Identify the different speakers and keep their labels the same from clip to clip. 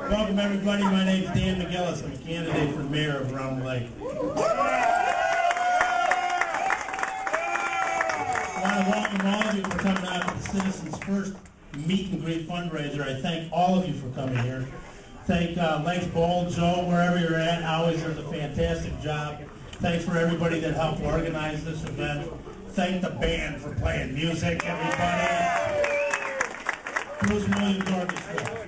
Speaker 1: Welcome everybody, my name's Dan MacGillis. I'm a candidate for mayor of Round Lake. I want to welcome all of you for coming out to the Citizens First Meet and Greet Fundraiser. I thank all of you for coming here. Thank Legs Bowl, Joe, wherever you're at, always does a fantastic job. Thanks for everybody that helped organize this event. Thank the band for playing music, everybody. Bruce Williams Orchestra.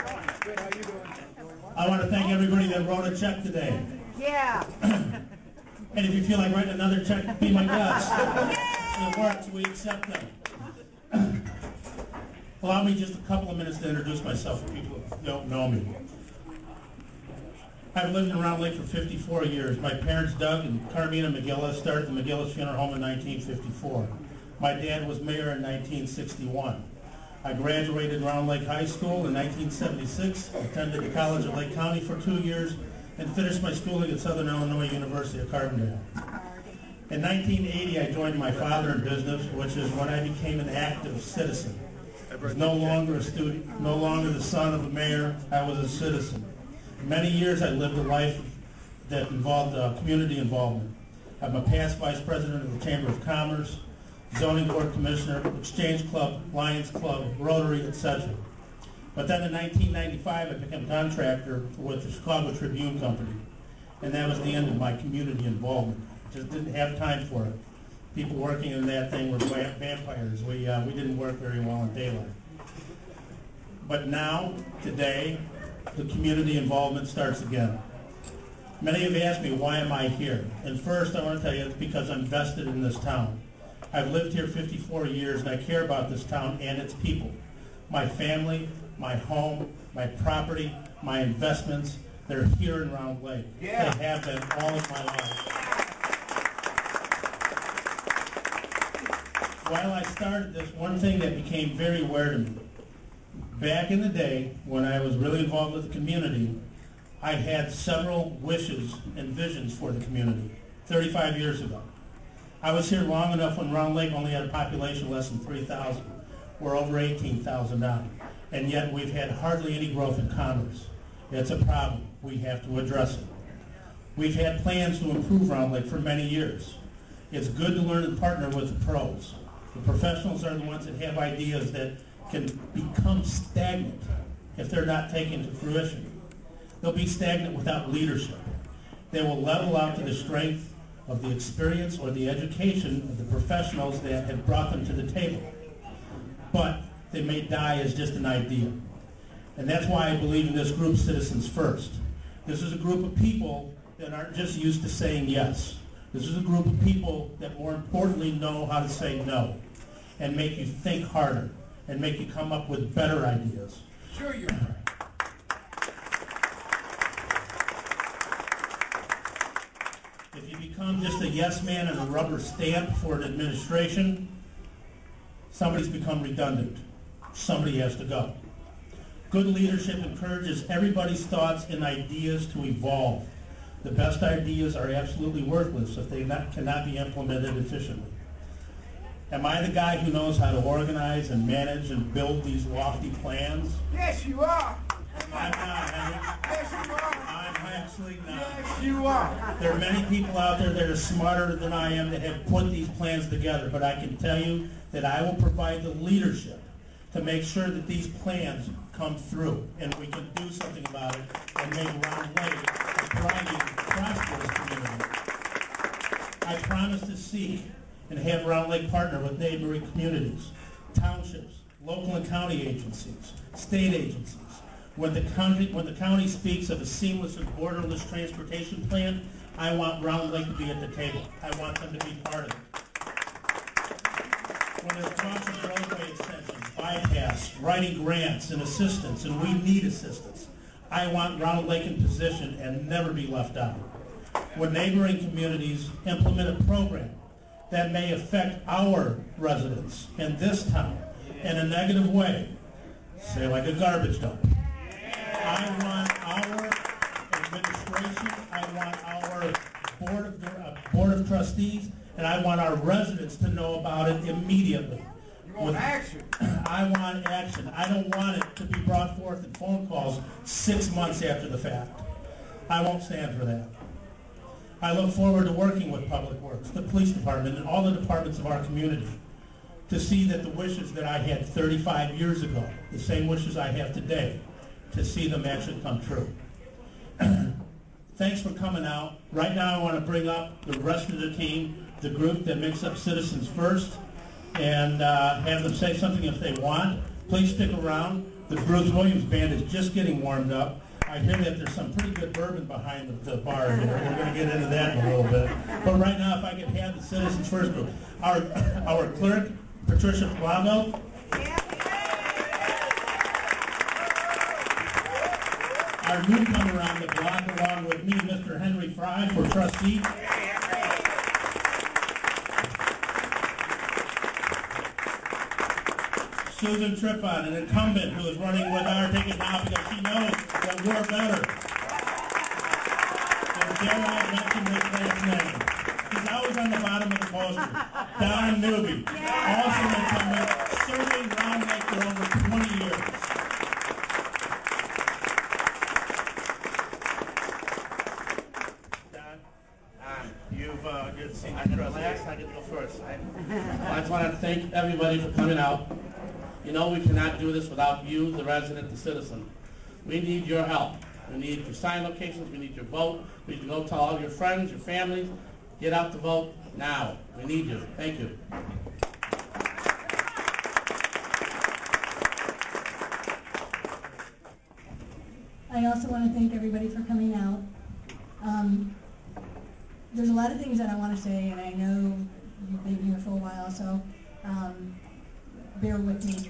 Speaker 1: I want to thank everybody that wrote a check today.
Speaker 2: Yeah.
Speaker 1: And if you feel like writing another check, be my guest. It works, we accept them. Allow me just a couple of minutes to introduce myself for people who don't know me. I've lived in Round Lake for 54 years. My parents, Doug and Carmina MacGillis, started the MacGillis Funeral Home in 1954. My dad was mayor in 1961. I graduated Round Lake High School in 1976, attended the College of Lake County for 2 years, and finished my schooling at Southern Illinois University at Carbondale. In 1980, I joined my father in business, which is when I became an active citizen. I was no longer a student, no longer the son of a mayor. I was a citizen. For many years, I lived a life that involved community involvement. I'm a past vice president of the Chamber of Commerce, zoning board commissioner, exchange club, Lions Club, Rotary, etc. But then in 1995, I became a contractor with the Chicago Tribune Company, and that was the end of my community involvement. Just didn't have time for it. People working in that thing were vampires. We didn't work very well in daylight. But now, today, the community involvement starts again. Many have asked me, why am I here? And first, I want to tell you, it's because I'm vested in this town. I've lived here 54 years, and I care about this town and its people. My family, my home, my property, my investments, they're here in Round Lake. Yeah. They have been all of my life. While I started this, one thing that became very aware to me, back in the day when I was really involved with the community, I had several wishes and visions for the community 35 years ago. I was here long enough when Round Lake only had a population less than 3,000. We're over 18,000 now. And yet we've had hardly any growth in commerce. It's a problem. We have to address it. We've had plans to improve Round Lake for many years. It's good to learn and partner with the pros. The professionals are the ones that have ideas that can become stagnant if they're not taken to fruition. They'll be stagnant without leadership. They will level out to the strength of the experience or the education of the professionals that have brought them to the table. But they may die as just an idea. And that's why I believe in this group, Citizens First. This is a group of people that aren't just used to saying yes. This is a group of people that more importantly know how to say no and make you think harder and make you come up with better ideas.
Speaker 3: Sure you're right.
Speaker 1: If you become just a yes man and a rubber stamp for an administration, somebody's become redundant. Somebody has to go. Good leadership encourages everybody's thoughts and ideas to evolve. The best ideas are absolutely worthless if they cannot be implemented efficiently. Am I the guy who knows how to organize and manage and build these lofty plans?
Speaker 3: Yes, you are.
Speaker 1: I'm not, Henry.
Speaker 3: Yes, you are.
Speaker 1: I'm actually not.
Speaker 3: Yes, you are.
Speaker 1: There are many people out there that are smarter than I am that have put these plans together, but I can tell you that I will provide the leadership to make sure that these plans come through and we can do something about it and make Round Lake a thriving, prosperous community. I promise to seek and have Round Lake partner with neighboring communities, townships, local and county agencies, state agencies. When the county speaks of a seamless and borderless transportation plan, I want Round Lake to be at the table. I want them to be part of it. when there's talks of roadway extensions, bypass, writing grants and assistance, and we need assistance. I want Round Lake in position and never be left out. When neighboring communities implement a program that may affect our residents in this town in a negative way, say like a garbage dump, I want our administration, I want our board of trustees, and I want our residents to know about it immediately.
Speaker 3: You want action?
Speaker 1: I want action. I don't want it to be brought forth in phone calls 6 months after the fact. I won't stand for that. I look forward to working with Public Works, the police department, and all the departments of our community to see that the wishes that I had 35 years ago, the same wishes I have today, to see them actually come true. Thanks for coming out. Right now I want to bring up the rest of the team, the group that makes up Citizens First, and have them say something if they want. Please stick around. The Bruce Williams Band is just getting warmed up. I hear that there's some pretty good bourbon behind the bar here. We're going to get into that in a little bit. But right now, if I could have the Citizens First group. Our clerk, Patricia, Blauvelt. Our newcomer on the block, along with me, Mr. Henry Frye, for trustee. Susan Triphahn, an incumbent who is running with our ticket now because she knows that we're better. And dare I mention this man's name? He's always on the bottom of the poster. Don Newby, also an incumbent, serving Round Lake for over 20 years. You've seen the last. I get to go first. I just want to thank everybody for coming out. You know we cannot do this without you, the resident, the citizen. We need your help. We need your sign locations. We need your vote. We need to go tell all your friends, your families. Get out to vote now. We need you. Thank you.
Speaker 2: I also want to thank everybody for coming out. There's a lot of things that I want to say, and I know you've been here for a while, so bear with me.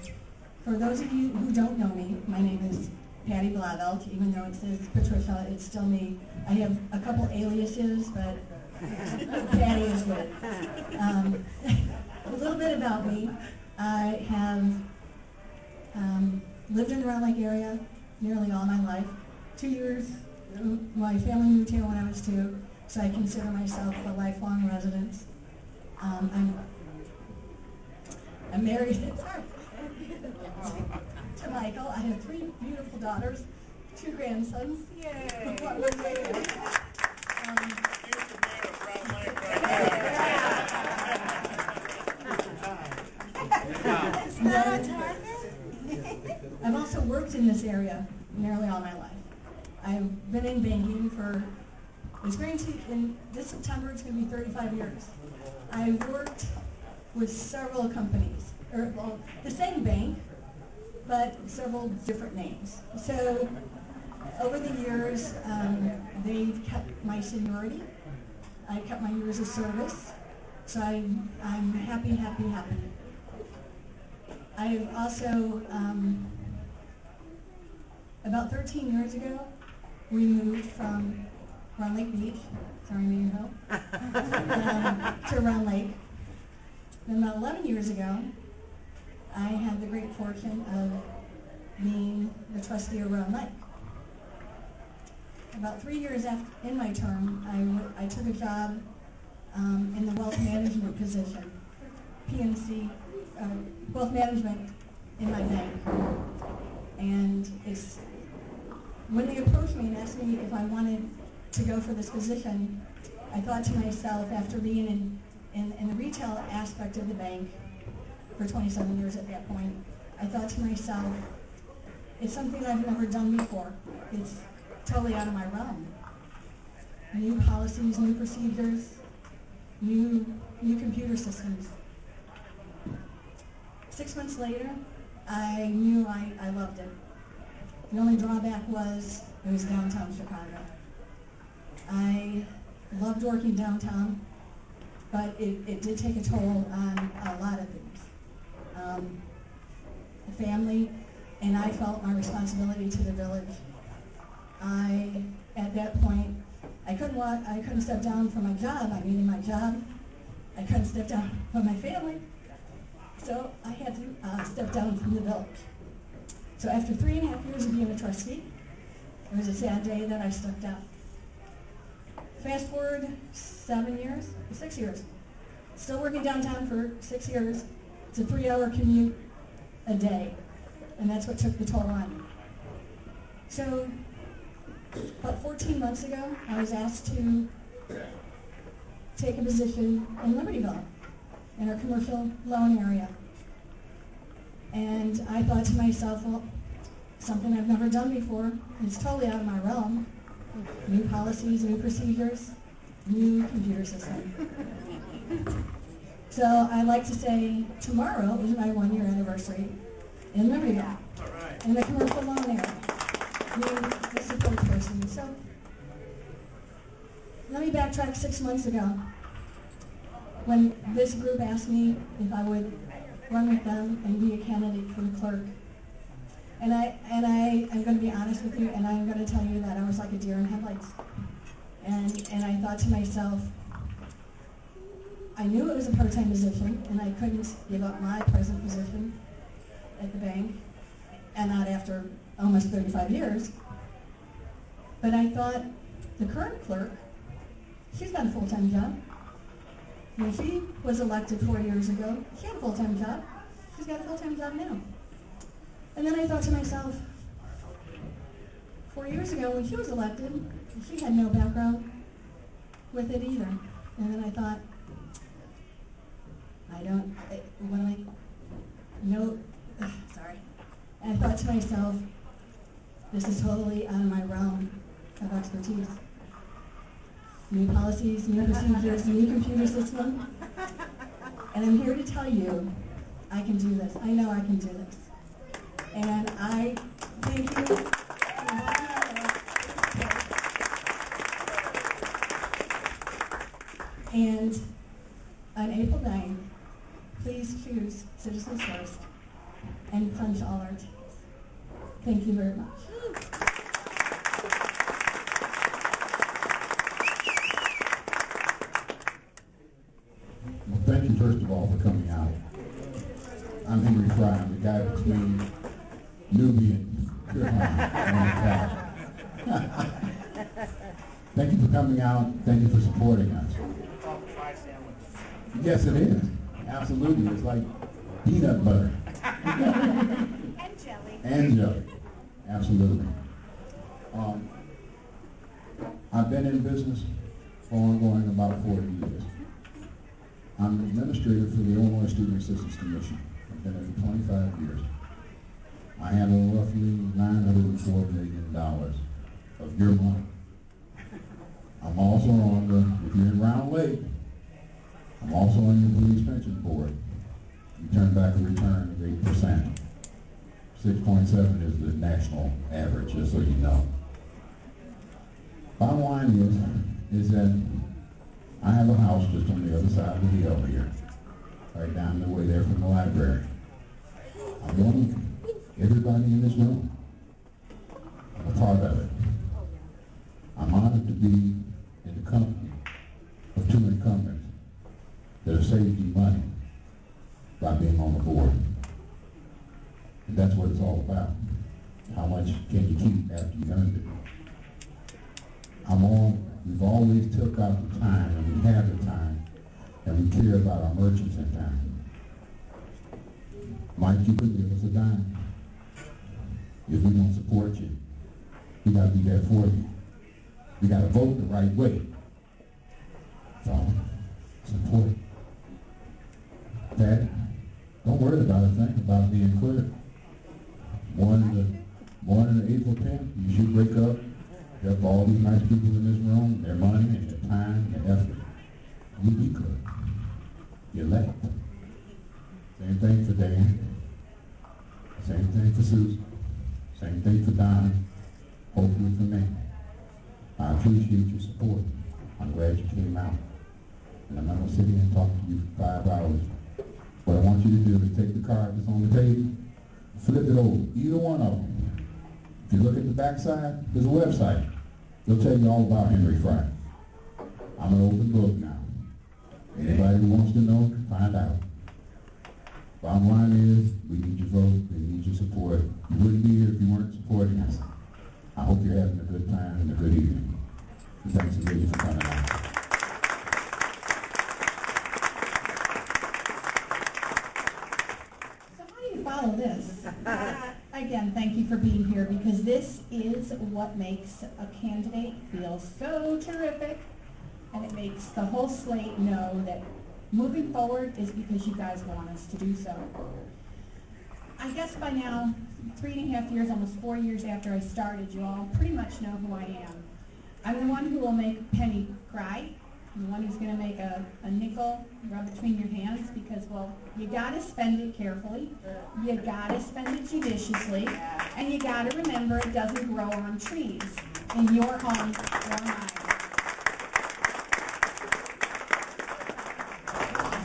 Speaker 2: For those of you who don't know me, my name is Patty Blauvelt. Even though it says Patricia, it's still me. I have a couple aliases, but Patty is good. A little bit about me. I have lived in the Round Lake area nearly all my life. 2 years, my family moved here when I was 2, so I consider myself a lifelong resident. I'm married to Michael. I have 3 beautiful daughters, 2 grandsons. Yay! I've also worked in this area nearly all my life. I've been in banking for, in this September it's going to be 35 years. I've worked with several companies, well, the same bank, but several different names. So over the years, they've kept my seniority. I kept my years of service. So I'm happy. I've also, about 13 years ago, we moved from Round Lake Beach, sorry, Mayor Hill, to Round Lake. And about 11 years ago, I had the great fortune of being the trustee of Round Lake. About 3 years in my term, I took a job in the wealth management position, PNC, wealth management in my bank. And when they approached me and asked me if I wanted to go for this position, I thought to myself, after being in the retail aspect of the bank for 27 years at that point, I thought to myself, it's something I've never done before. It's totally out of my realm. New policies, new procedures, new computer systems. 6 months later, I knew I loved it. The only drawback was it was downtown Chicago. I loved working downtown, but it did take a toll on a lot of things. the family, and I felt my responsibility to the village. At that point, I couldn't step down from my job. I needed my job. I couldn't step down from my family. So I had to step down from the village. So after 3.5 years of being a trustee, it was a sad day that I stepped down. Fast forward 6 years. Still working downtown for 6 years. It's a 3-hour commute a day, and that's what took the toll on me. So about 14 months ago, I was asked to take a position in Libertyville, in our commercial loan area. And I thought to myself, well, something I've never done before. It's totally out of my realm. New policies, new procedures, new computer system. So I like to say tomorrow is my 1-year anniversary in Libertyville, in the commercial loan area, being the support person. So let me backtrack 6 months ago when this group asked me if I would run with them and be a candidate for the clerk. And I am going to be honest with you, and I'm going to tell you that I was like a deer in headlights. And I thought to myself, I knew it was a part-time position, and I couldn't give up my present position at the bank, and not after almost 35 years. But I thought, the current clerk, she's got a full-time job. When she was elected 4 years ago, she had a full-time job. She's got a full-time job now. And then I thought to myself, 4 years ago when she was elected, she had no background with it either. And then I thought, sorry. And I thought to myself, this is totally out of my realm of expertise. New policies, new procedures, new computer system. And I'm here to tell you, I can do this. I know I can do this. And I thank you. And on April 9th, please choose Citizens First and punch all our tickets. Thank you very much.
Speaker 4: Well, thank you, first of all, for coming out. I'm Henry Frye. I'm the guy between Newby and Triphahn on the couch. Thank you for coming out. Thank you for supporting us. Yes, it is. Absolutely. It's like peanut butter.
Speaker 5: And jelly.
Speaker 4: And jelly. Absolutely. I've been in business for ongoing about 40 years. I'm an administrator for the Illinois Student Assistance Commission. I've been there for 25 years. I handle roughly $904 million of your money. I'm also on the, if you're in Round Lake, I'm also on your police pension board. You turn back a return of 8%. 6.7 is the national average, just so you know. Bottom line is that I have a house just on the other side of the hill here, right down the way there from the library. I want everybody in this room, I'm a part of it. I'm honored to be in the company of two incumbents that have saved you money by being on the board. And that's what it's all about. How much can you keep after you've earned it? We've always took out the time, and we have the time, and we care about our merchants in town. Mike, you could give us a dime. If we don't support you, we got to be there for you. We got to vote the right way. So, support. Pat, don't worry about a thing about being clear. Born in April 10th, you should wake up, have all these nice people in this room, their money and their time and effort. You be clear. You're left. Same thing for Dan. Same thing for Susan. Same thing for Don. Hopefully for me. I appreciate your support. I'm glad you came out. And I'm not going to sit here and talk to you for 5 hours. What I want you you to do is take the card that's on the table, flip it over, either one of them. If you look at the back side, there's a website. They'll tell you all about Henry Frye. I'm an open book now. Anybody who wants to know can find out. Bottom line is, we need your vote, we need your support. You wouldn't be here if you weren't supporting us. I hope you're having a good time and a good evening. And thanks again for coming out.
Speaker 2: So how do you follow this? Again, thank you for being here, because this is what makes a candidate feel so terrific, and it makes the whole slate know that moving forward is because you guys want us to do so. I guess by now, 3.5 years, almost 4 years after I started, you all pretty much know who I am. I'm the one who will make Penny cry. I'm the one who's going to make a nickel rub between your hands, because, well, you got to spend it carefully, you got to spend it judiciously, and you got to remember it doesn't grow on trees in your home or mine.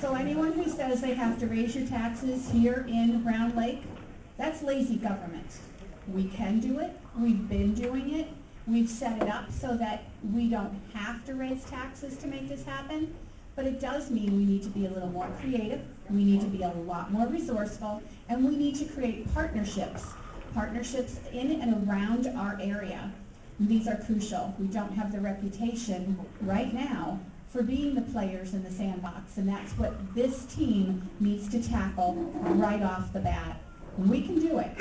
Speaker 2: So anyone who says they have to raise your taxes here in Round Lake, that's lazy government. We can do it. We've been doing it. We've set it up so that we don't have to raise taxes to make this happen. But it does mean we need to be a little more creative. We need to be a lot more resourceful. And we need to create partnerships. Partnerships in and around our area. And these are crucial. We don't have the reputation right now for being the players in the sandbox, and that's what this team needs to tackle right off the bat. And we can do it.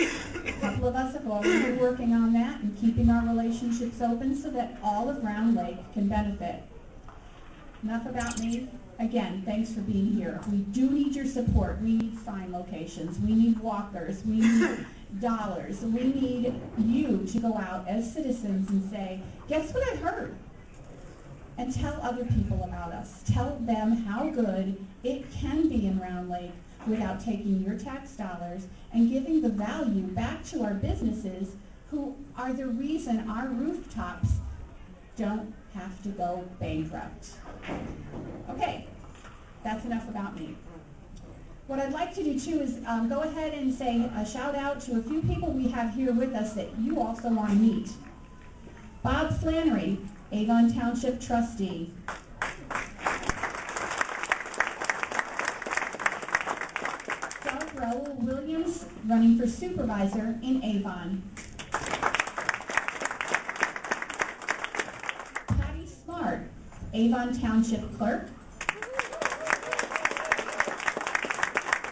Speaker 2: A couple of us have already been working on that and keeping our relationships open so that all of Round Lake can benefit. Enough about me. Again, thanks for being here. We do need your support. We need sign locations. We need walkers. We need dollars. We need you to go out as citizens and say, guess what I've heard? And tell other people about us. Tell them how good it can be in Round Lake without taking your tax dollars and giving the value back to our businesses who are the reason our rooftops don't have to go bankrupt. Okay, that's enough about me. What I'd like to do too is go ahead and say a shout out to a few people we have here with us that you also want to meet. Bob Flannery, Avon Township Trustee. Doug Raoul Williams, running for Supervisor in Avon. Patty Smart, Avon Township Clerk.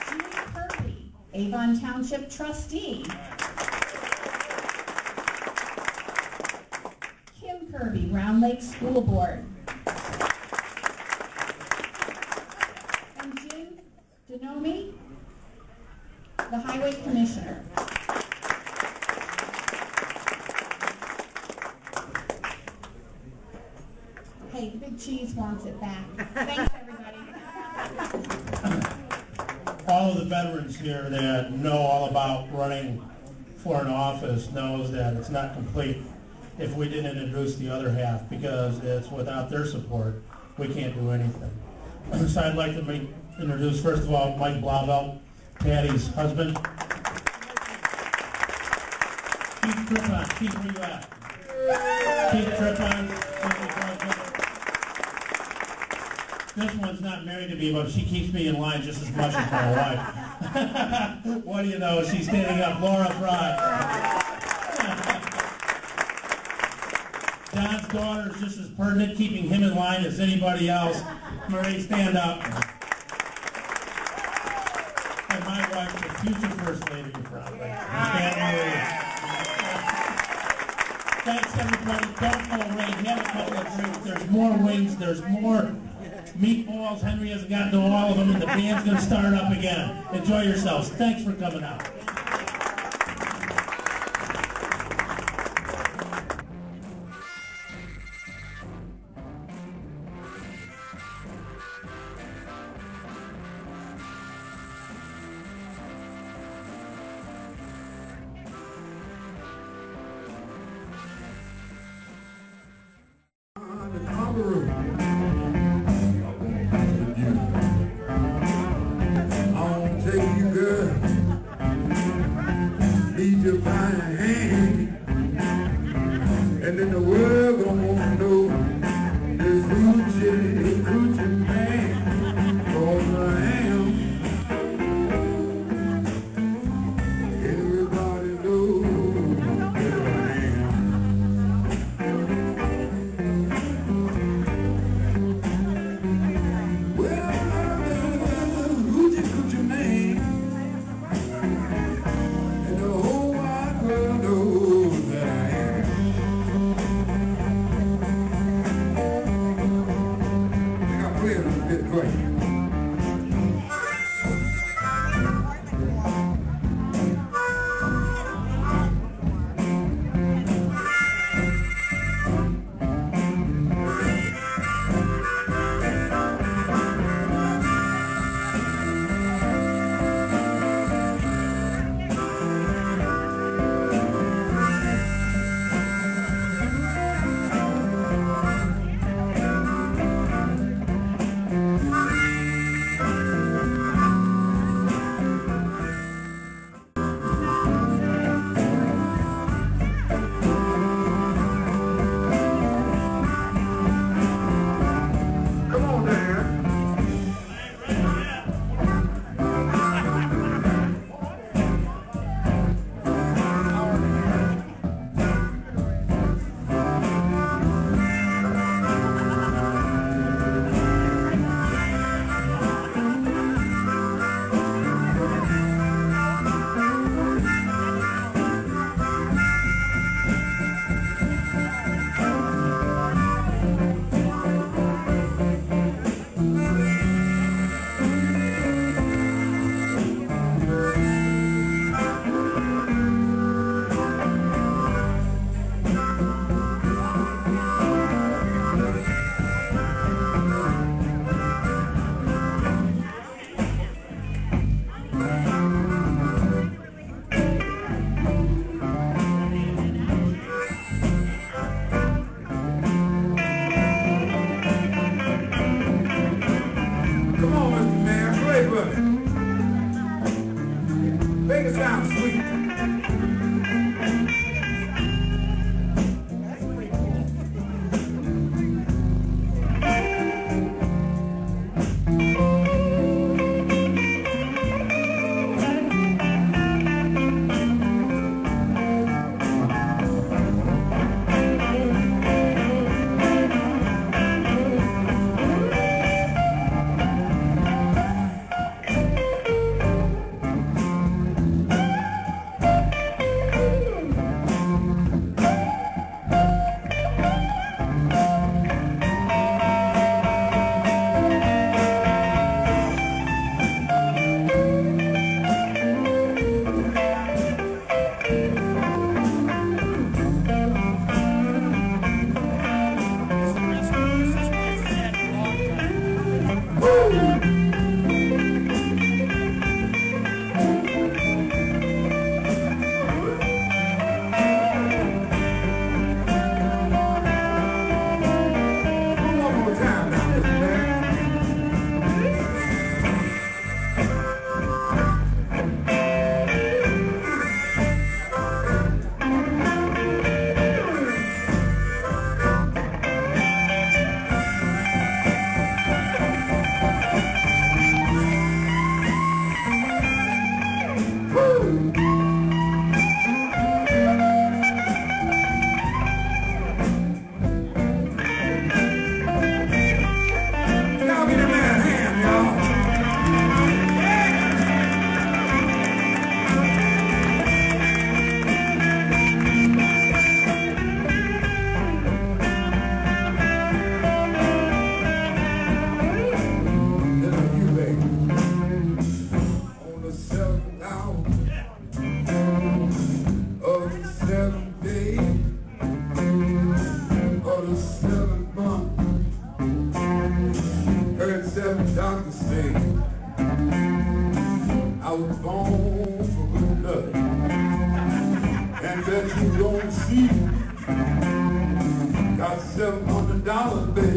Speaker 2: Julie Kirby, Avon Township Trustee. Kirby, Round Lake School Board. And Jim Denomi, the Highway Commissioner. Hey, the big cheese wants it back. Thanks, everybody.
Speaker 1: All of the veterans here that know all about running for an office knows that it's not complete if we didn't introduce the other half, because it's without their support, we can't do anything. So I'd like to introduce, first of all, Mike Blauvelt, Patty's husband. Keith Triphahn. Keith, where you at? Keith Triphahn. This one's not married to me, but she keeps me in line just as much as my wife. What do you know? She's standing up. Laura Frye. Don's daughter is just as pertinent, keeping him in line as anybody else. Marie, stand up. And my wife, the future First Lady of Frye. Thanks, everybody. Don't go away. Have a couple of drinks. There's more wings. There's more meatballs. Henry hasn't gotten to all of them, and the band's going to start up again. Enjoy yourselves. Thanks for coming out.
Speaker 6: I'll take
Speaker 3: ahead a little bit, go ahead. $700, baby.